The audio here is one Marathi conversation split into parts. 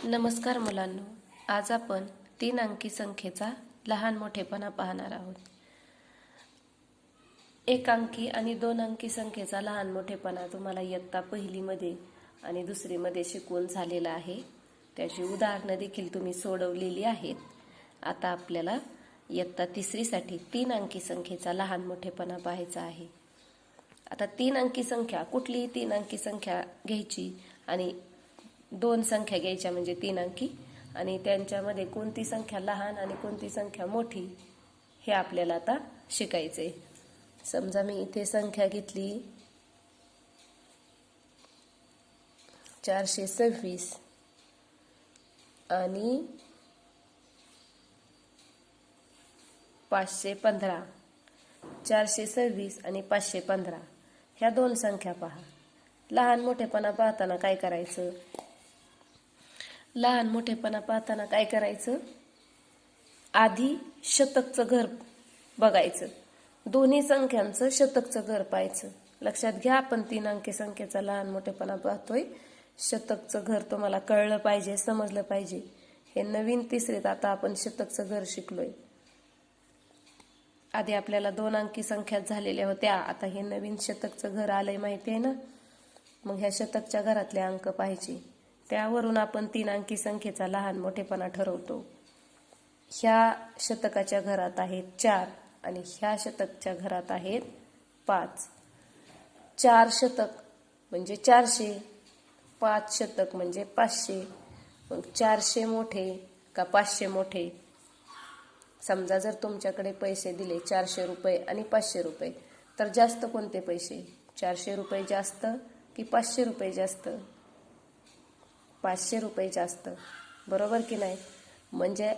नमस्कार मुलांनो, आज आपण 3 अंकी संख्येचा लहान मोठेपणा पाहणार आहोत. 1 अंकी आणि 2 अंकी संख्येचा लहान मोठेपणा तुम्हाला इयत्ता पहिलीमध्ये आणि दुसरीमध्ये शिकवून झालेला आहे. त्याची उदाहरणं देखील तुम्ही सोडवलेली आहेत. आता आपल्याला इयत्ता तिसरीसाठी 3 अंकी संख्येचा लहान मोठेपणा पाहायचा आहे. आता 3 अंकी संख्या, कुठलीही 3 अंकी संख्या घ्यायची आणि 2 संख्या घ्यायच्या म्हणजे 3 अंकी, आणि त्यांच्यामध्ये कोणती संख्या लहान आणि कोणती संख्या मोठी हे आपल्याला आता शिकायचे. समजा मी इथे संख्या घेतली 426 आणि 515. 426 आणि 515 ह्या 2 संख्या पहा. लहान मोठेपणा पाहताना काय करायचं? लहान मोठेपणा पाहताना काय करायचं? आधी शतकचं घर बघायचं. दोन्ही संख्यांचं शतकचं घर पाहायचं. लक्षात घ्या, आपण 3 अंकी संख्येचा लहान मोठेपणा पाहतोय. शतकचं घर तुम्हाला कळलं पाहिजे, समजलं पाहिजे. हे नवीन तिसरीत आता आपण शतकचं घर शिकलोय. आधी आपल्याला 2 अंकी संख्या झालेल्या होत्या, आता हे नवीन शतकचं घर आलंय, माहिती आहे ना? मग ह्या शतकच्या घरातले अंक पाहायचे. त्यावरून आपण 3 अंकी संख्येचा लहान मोठेपणा ठरवतो. ह्या शतकाच्या घरात आहेत 4 आणि ह्या शतकच्या घरात आहेत 5. 4 शतक म्हणजे 400, 5 शतक म्हणजे 500. मग 400 मोठे का 500 मोठे? समजा जर तुमच्याकडे पैसे दिले 400 रुपये आणि 500 रुपये, तर जास्त कोणते पैसे? 400 रुपये जास्त की 500 रुपये जास्त? 500 रुपये जास्त, बरोबर की नाही? म्हणजे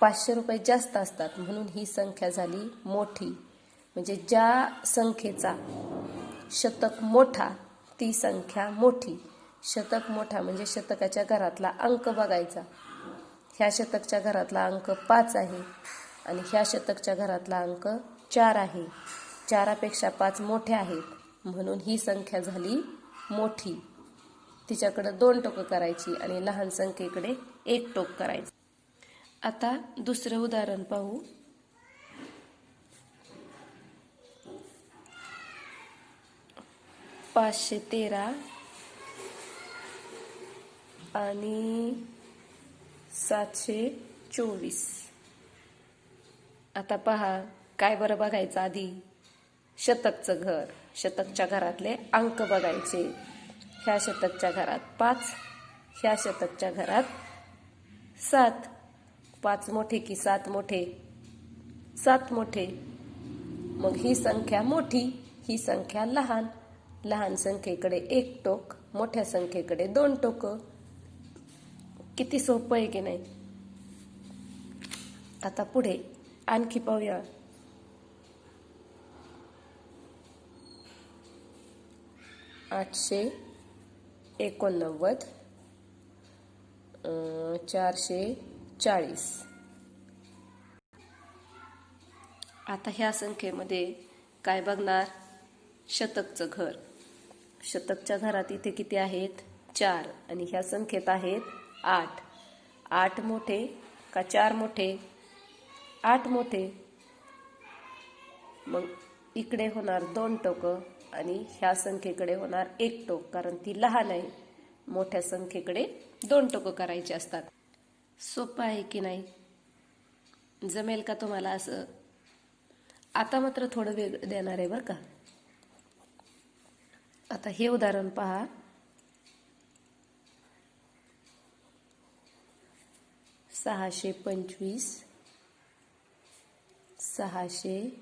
500 रुपये जास्त असतात, म्हणून ही संख्या झाली मोठी. म्हणजे ज्या संख्येचा शतक मोठा ती संख्या मोठी. शतक मोठा म्हणजे शतकाच्या घरातला अंक बघायचा. ह्या शतकच्या घरातला अंक 5 आहे आणि ह्या शतकच्या घरातला अंक 4 आहे. 4पेक्षा 5 मोठे आहेत, म्हणून ही संख्या झाली मोठी. तिच्याकडे 2 टोकं करायची आणि लहान संख्येकडे 1 टोक करायचं. आता दुसरं उदाहरण पाहू. 513 आणि 724. आता पहा, काय बरं बघायचं? आधी शतकचं घर, शतकच्या घरातले अंक बघायचे. ह्या शतकच्या घरात 5, ह्या शतकच्या घरात 7. 5 मोठे की 7 मोठे? 7 मोठे. मग ही संख्या मोठी, ही संख्या लहान. लहान संख्येकडे 1 टोक, मोठ्या संख्येकडे 2 टोक. किती सोपं आहे की नाही? आता पुढे आणखी पाहूया. 889, 440. आता ह्या संख्येमध्ये काय बघणार? शतकचं घर. शतकच्या घरात इथे किती आहेत? 4 आणि ह्या संख्येत आहेत 8. 8 मोठे का 4 मोठे? 8 मोठे. मग इकडे होणार 2 टोक आणि ह्या संख्येकडे होणार 1 टोक, कारण ती लहान आहे. मोठ्या संख्येकडे 2 टोक करायचे असतात. सोपं आहे की नाही? जमेल का तुम्हाला असं? आता मात्र थोडं वेगळं देणार आहे बरं का. आता हे उदाहरण पहा. 625, 689.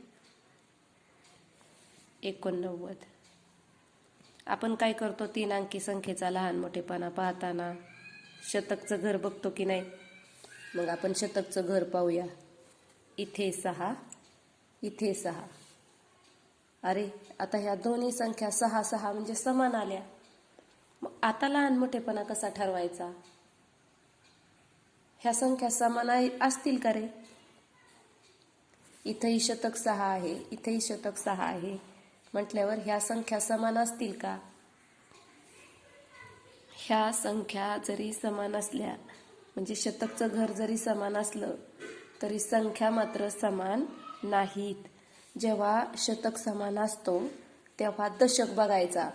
आपण काय करतो? 3 अंकी संख्येचा लहान मोठेपणा पाहताना शतकचं घर बघतो की नाही? मग आपण शतकचं घर पाहूया. इथे 6, इथे 6. अरे, आता ह्या दोन्ही संख्या 6 6 म्हणजे समान आल्या. मग आता लहान मोठेपणा कसा ठरवायचा? ह्या संख्या समान असतील का रे? इथेही शतक 6 आहे, इथेही शतक 6 आहे म्हटल्यावर ह्या संख्या समान असतील का? ह्या संख्या जरी समान असल्या, म्हणजे शतकचं घर जरी समान असलं तरी संख्या मात्र समान नाहीत. जेव्हा शतक समान असतो तेव्हा दशक बघायचा.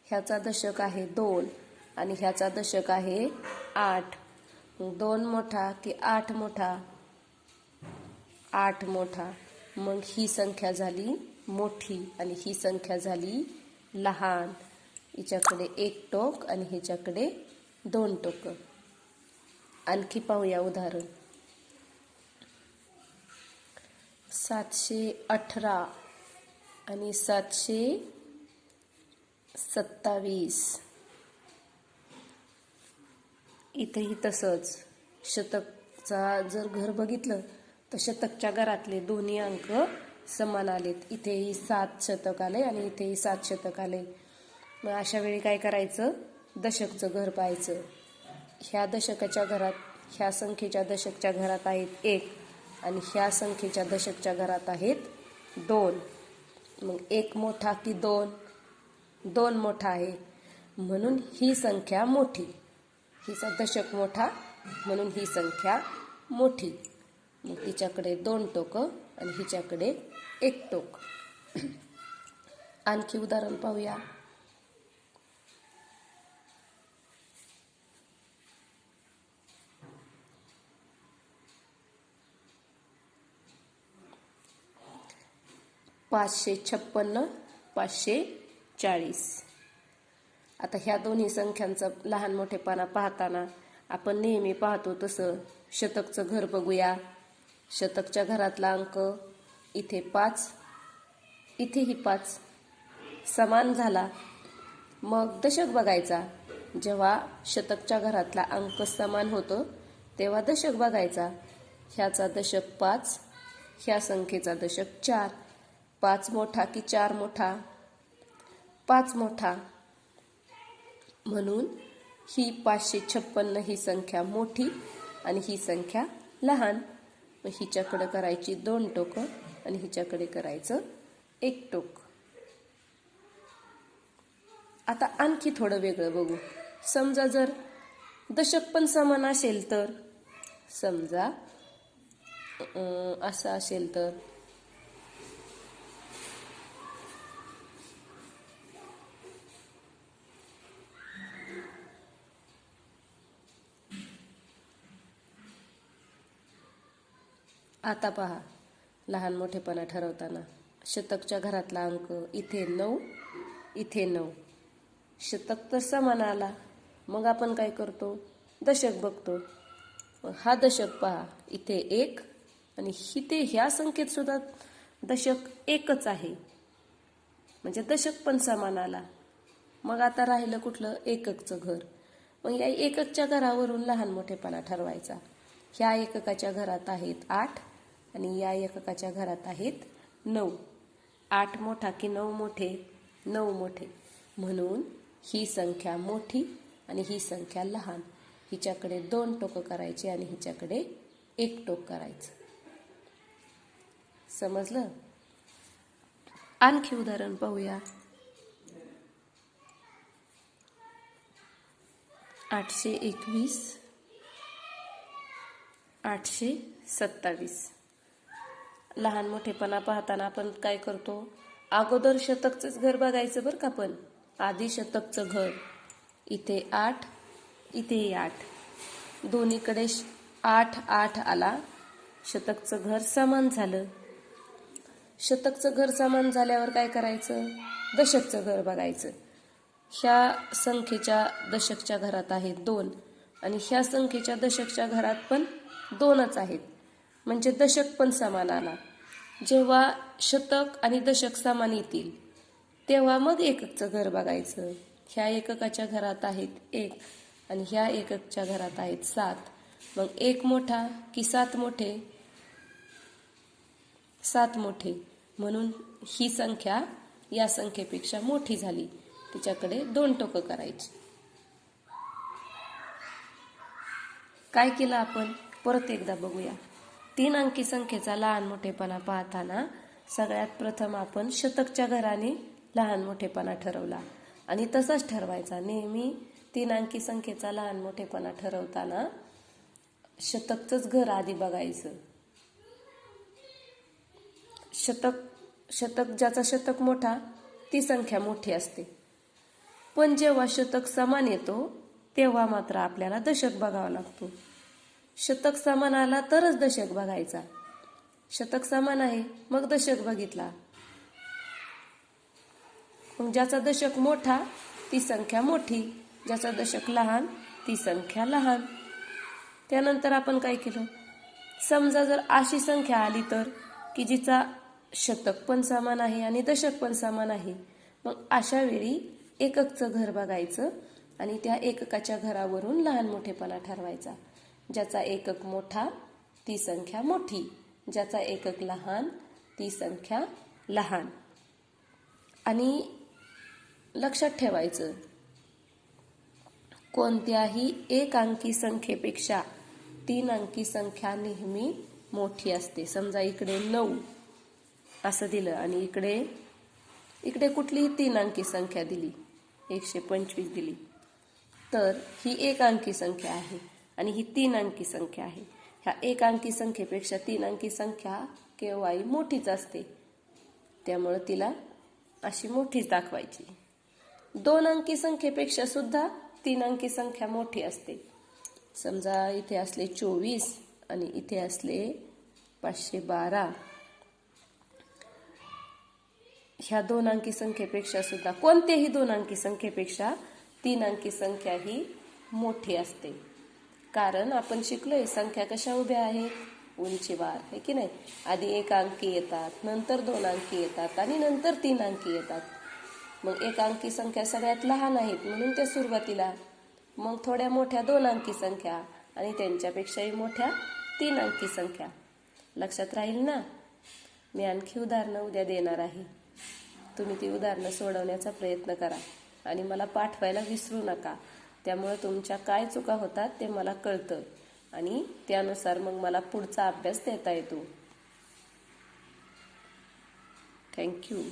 ह्याचा दशक आहे 2 आणि ह्याचा दशक आहे 8. 2 मोठा की 8 मोठा? 8 मोठा. मग ही संख्या झाली मोठी आणि ही संख्या झाली लहान. हिच्याकडे 1 टोक आणि हिच्याकडे 2 टोक. आणखी पाहूया उदाहरण. 718 आणि 727. इथेही तसंच. शतकचा जर घर बघितलं तर शतकच्या घरातले दोन्ही अंक समान आलेत. इथेही 7 शतक आले आणि इथेही 7 शतक आले. मग अशा वेळी काय करायचं? दशकचं घर पाहायचं. ह्या दशकाच्या घरात, ह्या संख्येच्या दशकच्या घरात आहेत 1 आणि ह्या संख्येच्या दशकच्या घरात आहेत 2. मग 1 मोठा की 2? 2 मोठा आहे म्हणून ही संख्या मोठी. हिचा दशक मोठा म्हणून ही संख्या मोठी. मग हिच्याकडे 2 टोक आणि हिच्याकडे 1 टोक. आणखी उदाहरण पाहूया. 556, 540. आता ह्या दोन्ही संख्यांचा लहान मोठेपणा पाहताना आपण नेहमी पाहतो तसं शतकचं घर बघूया. शतकच्या घरातला अंक इथे 5, इथेही 5 समान झाला. मग दशक बघायचा. जेव्हा शतकच्या घरातला अंक समान होतो तेव्हा दशक बघायचा. ह्याचा दशक 5, ह्या संख्येचा दशक 4. 5 मोठा की 4 मोठा? 5 मोठा. म्हणून ही 556 ही संख्या मोठी आणि ही संख्या लहान. मग हिच्याकडे करायची 2 टोक आणि हिच्याकडे करायचं 1 टोक. आता आणखी थोडं वेगळं बघू. समजा जर दशक पण समान असेल तर, समजा असं असेल तर, आता पहा लहान मोठेपणा ठरवताना शतकच्या घरातला अंक इथे 9, इथे 9. शतक तर समान आला. मग आपण काय करतो? दशक बघतो. हा दशक पहा, इथे 1 आणि इथे ह्या संख्येत सुद्धा दशक 1च आहे. म्हणजे दशक पण समान आला. मग आता राहिलं कुठलं? एककचं घर. मग या एककच्या घरावरून लहान मोठेपणा ठरवायचा. ह्या एककाच्या घरात आहेत 8 आणि या एककाच्या घरात आहेत 9. 8 मोठा की 9 मोठे? 9 मोठे. म्हणून ही संख्या मोठी आणि ही संख्या लहान. हिच्याकडे 2 टोक करायचे आणि हिच्याकडे 1 टोक करायचं. समजलं? आणखी उदाहरण पाहूया. 821, 827. लहान मोठेपणा पाहताना आपण काय करतो? अगोदर शतकचंच घर बघायचं बरं का. पण आधी शतकचं घर. इथे 8, इथेही 8. दोन्हीकडे 8, 8 आला. शतकचं घर समान झालं. शतकचं घर समान झाल्यावर काय करायचं? दशकचं घर बघायचं. ह्या संख्येच्या दशकच्या घरात आहेत 2 आणि ह्या संख्येच्या दशकच्या घरात पण 2च आहेत. म्हणजे दशक पण समान आला. जेव्हा शतक आणि दशक समान येतील तेव्हा मग एककचं घर बघायचं. ह्या एककाच्या घरात आहेत 1 आणि ह्या एककच्या घरात आहेत 7. मग 1 मोठा की 7 मोठे? 7 मोठे. म्हणून ही संख्या या संख्येपेक्षा मोठी झाली. तिच्याकडे 2 टोक करायची. काय केलं आपण? परत एकदा बघूया. 3 अंकी संख्येचा लहान मोठेपणा पाहताना सगळ्यात प्रथम आपण शतकच्या घराने लहान मोठेपणा ठरवला आणि तसाच ठरवायचा. नेहमी तीन अंकी संख्येचा लहान मोठेपणा ठरवताना शतकचंच घर आधी बघायचं. शतक ज्याचा शतक मोठा ती संख्या मोठी असते. पण जेव्हा शतक समान येतो तेव्हा मात्र आपल्याला दशक बघावा लागतो. शतक समान आला तरच दशक बघायचा. शतक समान आहे मग दशक बघितला. मग ज्याचा दशक मोठा ती संख्या मोठी, ज्याचा दशक लहान ती संख्या लहान. त्यानंतर आपण काय केलं, समजा जर अशी संख्या आली तर की जिचा शतक पण समान आहे आणि दशक पण समान आहे, मग अशा वेळी एककचं घर बघायचं आणि त्या एककाच्या घरावरून लहान मोठेपणा ठरवायचा. ज्याचा एकक मोठा ती संख्या मोठी, ज्याचा एकक लहान ती संख्या लहान. आणि लक्षात ठेवायचं, कोणत्याही एक अंकी संख्येपेक्षा तीन अंकी संख्या नेहमी मोठी असते. समजा इकडे 9 असं दिलं आणि इकडे कुठलीही तीन अंकी संख्या दिली, 125 दिली, तर ही एक अंकी संख्या आहे आणि ही तीन अंकी संख्या आहे. ह्या एक अंकी संख्येपेक्षा तीन अंकी संख्या केव्हाही मोठीच असते, त्यामुळे तिला अशी मोठीच दाखवायची. दोन अंकी संख्येपेक्षा सुद्धा तीन अंकी संख्या मोठी असते. समजा इथे असले 24 आणि इथे असले 512, ह्या दोन अंकी संख्येपेक्षा सुद्धा कोणत्याही दोन अंकी संख्येपेक्षा तीन अंकी संख्या ही मोठी असते. कारण आपण शिकलोय संख्या कशा उभ्या आहेत, उंचीवार, आहे की नाही. आधी एक अंकी येतात, नंतर दोन अंकी येतात आणि नंतर तीन अंकी येतात. मग एक अंकी संख्या सगळ्यात लहान आहेत म्हणून त्या सुरुवातीला, मग थोड्या मोठ्या दोन अंकी संख्या आणि त्यांच्यापेक्षाही मोठ्या तीन अंकी संख्या. लक्षात राहील ना. मी आणखी उदाहरणं उद्या देणार आहे. तुम्ही ती उदाहरणं सोडवण्याचा प्रयत्न करा आणि मला पाठवायला विसरू नका. त्यामुळे तुमच्या काय चुका होतात ते मला कळतं आणि त्यानुसार मग मला पुढचा अभ्यास देता येतो. थँक्यू.